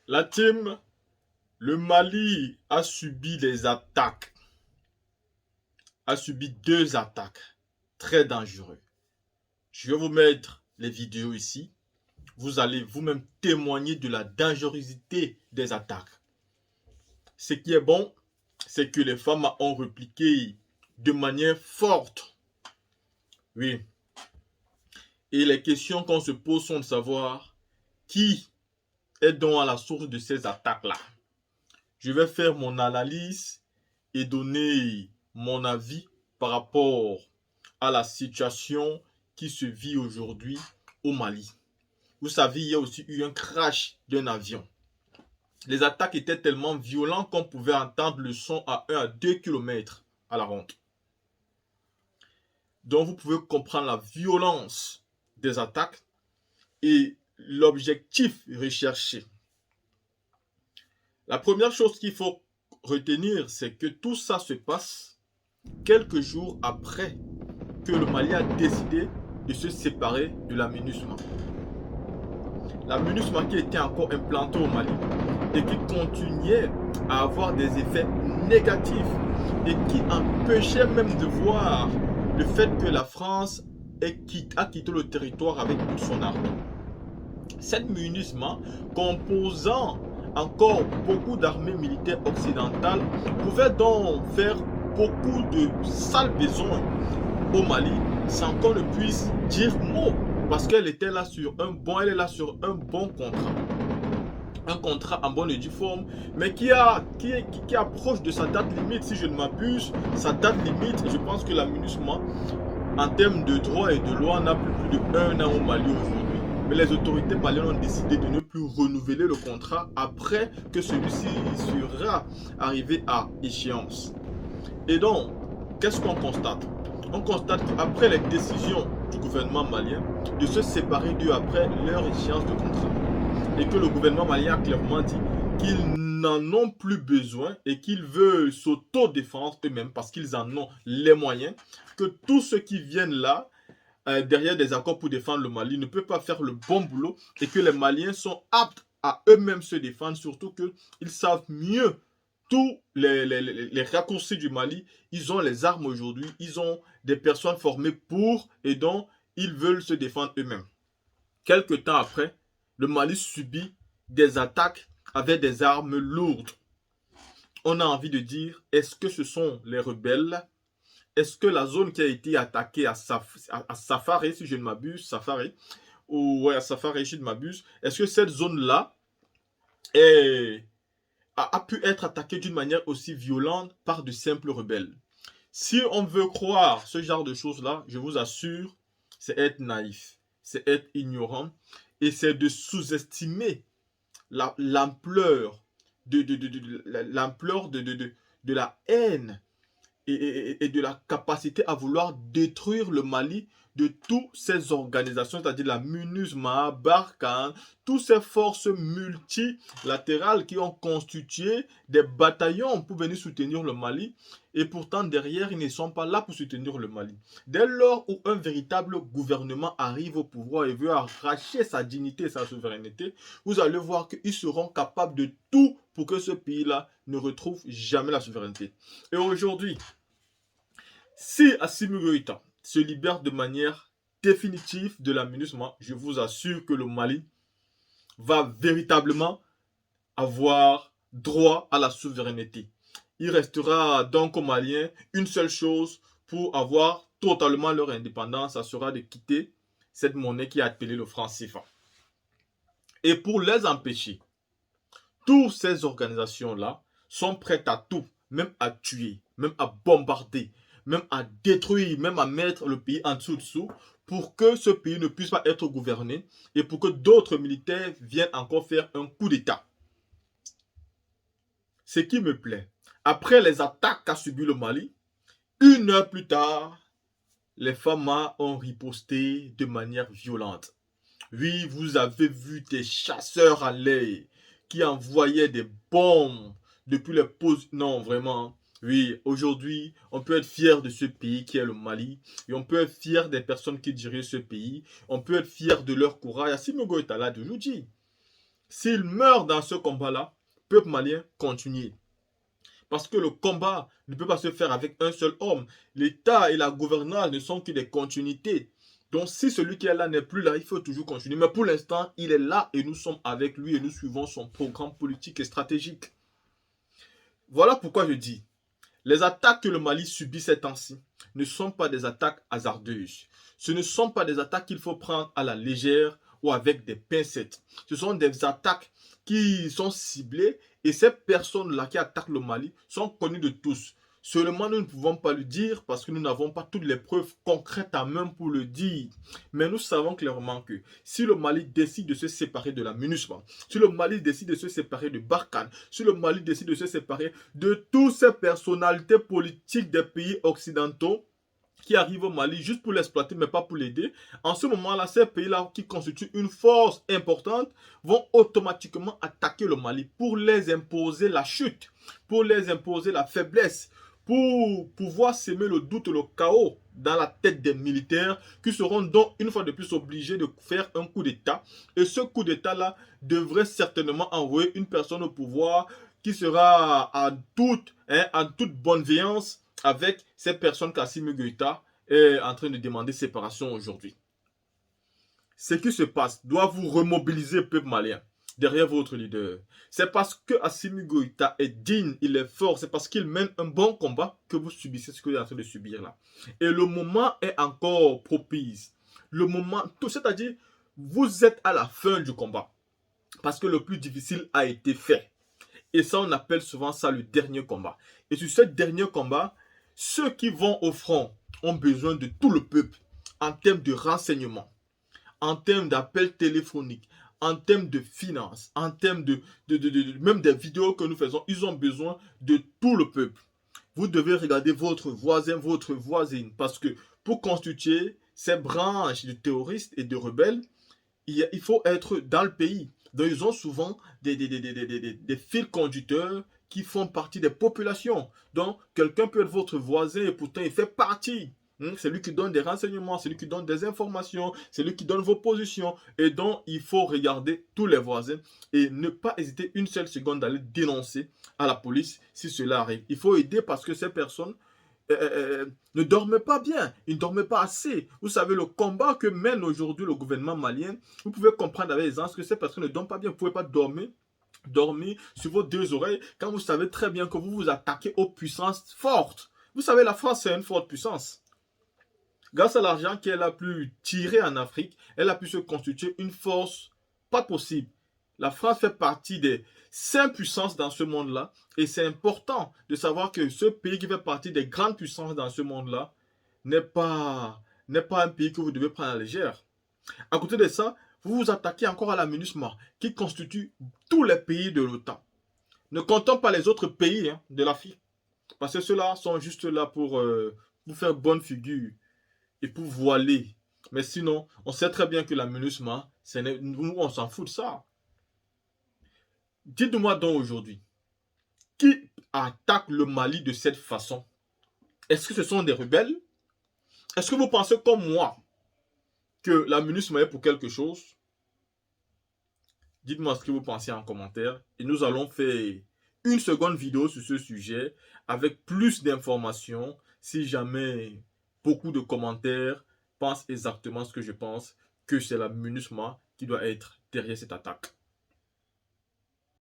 La team, le Mali a subi des attaques, a subi deux attaques très dangereuses. Je vais vous mettre les vidéos ici. Vous allez vous-même témoigner de la dangerosité des attaques. Ce qui est bon, c'est que les femmes ont répliqué de manière forte. Oui. Et les questions qu'on se pose sont de savoir qui est donc à la source de ces attaques-là. Je vais faire mon analyse et donner mon avis par rapport à la situation qui se vit aujourd'hui au Mali. Vous savez, il y a aussi eu un crash d'un avion. Les attaques étaient tellement violentes qu'on pouvait entendre le son à 1 à 2 km à la ronde. Donc vous pouvez comprendre la violence des attaques et l'objectif recherché. La première chose qu'il faut retenir, c'est que tout ça se passe quelques jours après que le Mali a décidé de se séparer de la MINUSMA. La MINUSMA qui était encore implantée au Mali et qui continuait à avoir des effets négatifs et qui empêchait même de voir le fait que la France a quitté le territoire avec toute son armée. Cette MINUSMA, composant encore beaucoup d'armées militaires occidentales, pouvait donc faire beaucoup de sales besoins au Mali sans qu'on ne puisse dire mot, parce qu'elle était là sur un bon, elle est là sur un bon contrat. Un contrat en bonne et due forme, mais qui approche de sa date limite, si je ne m'abuse. Sa date limite, je pense que la MINUSMA, en termes de droit et de loi, n'a plus de 1 an au Mali aujourd'hui. Mais les autorités maliennes ont décidé de ne plus renouveler le contrat après que celui-ci sera arrivé à échéance. Et donc, qu'est-ce qu'on constate? On constate qu'après les décisions du gouvernement malien de se séparer d'eux après leur échéance de contrat, et que le gouvernement malien a clairement dit qu'ils n'en ont plus besoin et qu'ils veulent s'auto-défendre eux-mêmes parce qu'ils en ont les moyens, que tous ceux qui viennent là, derrière des accords pour défendre le Mali, ne peuvent pas faire le bon boulot et que les Maliens sont aptes à eux-mêmes se défendre, surtout qu'ils savent mieux tous les raccourcis du Mali. Ils ont les armes aujourd'hui, ils ont des personnes formées pour, et donc ils veulent se défendre eux-mêmes. Quelque temps après, le Mali subit des attaques avec des armes lourdes. On a envie de dire, est-ce que ce sont les rebelles? Est-ce que la zone qui a été attaquée à Safari, si je ne m'abuse, Safari, ou ouais, à Safari, si je ne m'abuse, est-ce que cette zone-là a pu être attaquée d'une manière aussi violente par de simples rebelles? Si on veut croire ce genre de choses-là, je vous assure, c'est être naïf, c'est être ignorant et c'est de sous-estimer l'ampleur de la haine et de la capacité à vouloir détruire le Mali de toutes ces organisations, c'est-à-dire la MINUSMA, Barkhane, toutes ces forces multilatérales qui ont constitué des bataillons pour venir soutenir le Mali. Et pourtant, derrière, ils ne sont pas là pour soutenir le Mali. Dès lors où un véritable gouvernement arrive au pouvoir et veut arracher sa dignité et sa souveraineté, vous allez voir qu'ils seront capables de tout pour que ce pays-là ne retrouve jamais la souveraineté. Et aujourd'hui, si Assimi Goïta se libère de manière définitive de la MINUSMA, je vous assure que le Mali va véritablement avoir droit à la souveraineté. Il restera donc aux Maliens une seule chose pour avoir totalement leur indépendance, ça sera de quitter cette monnaie qui est appelée le franc CFA. Et pour les empêcher, toutes ces organisations-là sont prêtes à tout, même à tuer, même à bombarder, même à détruire, même à mettre le pays en dessous pour que ce pays ne puisse pas être gouverné et pour que d'autres militaires viennent encore faire un coup d'État. Ce qui me plaît, après les attaques qu'a subi le Mali, 1 heure plus tard, les FAMA ont riposté de manière violente. Oui, vous avez vu des chasseurs à l'air qui envoyaient des bombes depuis les poses. Non, vraiment. Oui, aujourd'hui, on peut être fier de ce pays qui est le Mali. Et on peut être fier des personnes qui dirigent ce pays. On peut être fier de leur courage. Assimi Goïta l'a toujours dit. S'il meurt dans ce combat-là, le peuple malien continue. Parce que le combat ne peut pas se faire avec un seul homme. L'État et la gouvernance ne sont que des continuités. Donc si celui qui est là n'est plus là, il faut toujours continuer. Mais pour l'instant, il est là et nous sommes avec lui et nous suivons son programme politique et stratégique. Voilà pourquoi je dis, les attaques que le Mali subit ces temps-ci ne sont pas des attaques hasardeuses. Ce ne sont pas des attaques qu'il faut prendre à la légère ou avec des pincettes. Ce sont des attaques qui sont ciblées et ces personnes-là qui attaquent le Mali sont connues de tous. Seulement, nous ne pouvons pas le dire parce que nous n'avons pas toutes les preuves concrètes à même pour le dire. Mais nous savons clairement que si le Mali décide de se séparer de la MINUSMA, si le Mali décide de se séparer de Barkhane, si le Mali décide de se séparer de toutes ces personnalités politiques des pays occidentaux qui arrivent au Mali juste pour l'exploiter mais pas pour l'aider, en ce moment-là, ces pays-là qui constituent une force importante vont automatiquement attaquer le Mali pour les imposer la chute, pour les imposer la faiblesse, pour pouvoir semer le doute et le chaos dans la tête des militaires qui seront donc une fois de plus obligés de faire un coup d'État. Et ce coup d'État-là devrait certainement envoyer une personne au pouvoir qui sera en toute bonne-veillance avec ces personnes qu'Assimi Goïta est en train de demander séparation aujourd'hui. Ce qui se passe doit vous remobiliser, peuple malien, derrière votre leader. C'est parce que Assimi Goïta est digne, il est fort, c'est parce qu'il mène un bon combat que vous subissez ce que vous êtes en train de subir là. Et le moment est encore propice. Le moment, c'est-à-dire, vous êtes à la fin du combat. Parce que le plus difficile a été fait. Et ça, on appelle souvent ça le dernier combat. Et sur ce dernier combat, ceux qui vont au front ont besoin de tout le peuple en termes de renseignement, en termes d'appels téléphoniques, en termes de finances, en termes même des vidéos que nous faisons. Ils ont besoin de tout le peuple. Vous devez regarder votre voisin, votre voisine, parce que pour constituer ces branches de terroristes et de rebelles, il faut être dans le pays. Donc, ils ont souvent des fils conducteurs qui font partie des populations. Donc, quelqu'un peut être votre voisin et pourtant il fait partie. C'est lui qui donne des renseignements, c'est lui qui donne des informations, c'est lui qui donne vos positions. Et donc, il faut regarder tous les voisins et ne pas hésiter une seule seconde d'aller dénoncer à la police si cela arrive. Il faut aider parce que ces personnes ne dormaient pas bien, ils ne dormaient pas assez. Vous savez, le combat que mène aujourd'hui le gouvernement malien, vous pouvez comprendre avec aisance que ces personnes ne dorment pas bien. Vous ne pouvez pas dormir sur vos deux oreilles quand vous savez très bien que vous vous attaquez aux puissances fortes. Vous savez, la France, c'est une forte puissance. Grâce à l'argent qu'elle a pu tirer en Afrique, elle a pu se constituer une force pas possible. La France fait partie des 5 puissances dans ce monde-là. Et c'est important de savoir que ce pays qui fait partie des grandes puissances dans ce monde-là n'est pas un pays que vous devez prendre à la légère. À côté de ça, vous vous attaquez encore à la MINUSMA, qui constitue tous les pays de l'OTAN. Ne comptons pas les autres pays de l'Afrique. Parce que ceux-là sont juste là pour vous faire bonne figure et pour voiler. Mais sinon, on sait très bien que la MINUSMA, nous, on s'en fout de ça. Dites-moi donc aujourd'hui, qui attaque le Mali de cette façon? Est-ce que ce sont des rebelles? Est-ce que vous pensez comme moi que la MINUSMA est pour quelque chose? Dites-moi ce que vous pensez en commentaire. Et nous allons faire une seconde vidéo sur ce sujet avec plus d'informations. Si jamais beaucoup de commentaires pensent exactement ce que je pense, que c'est la MINUSMA qui doit être derrière cette attaque.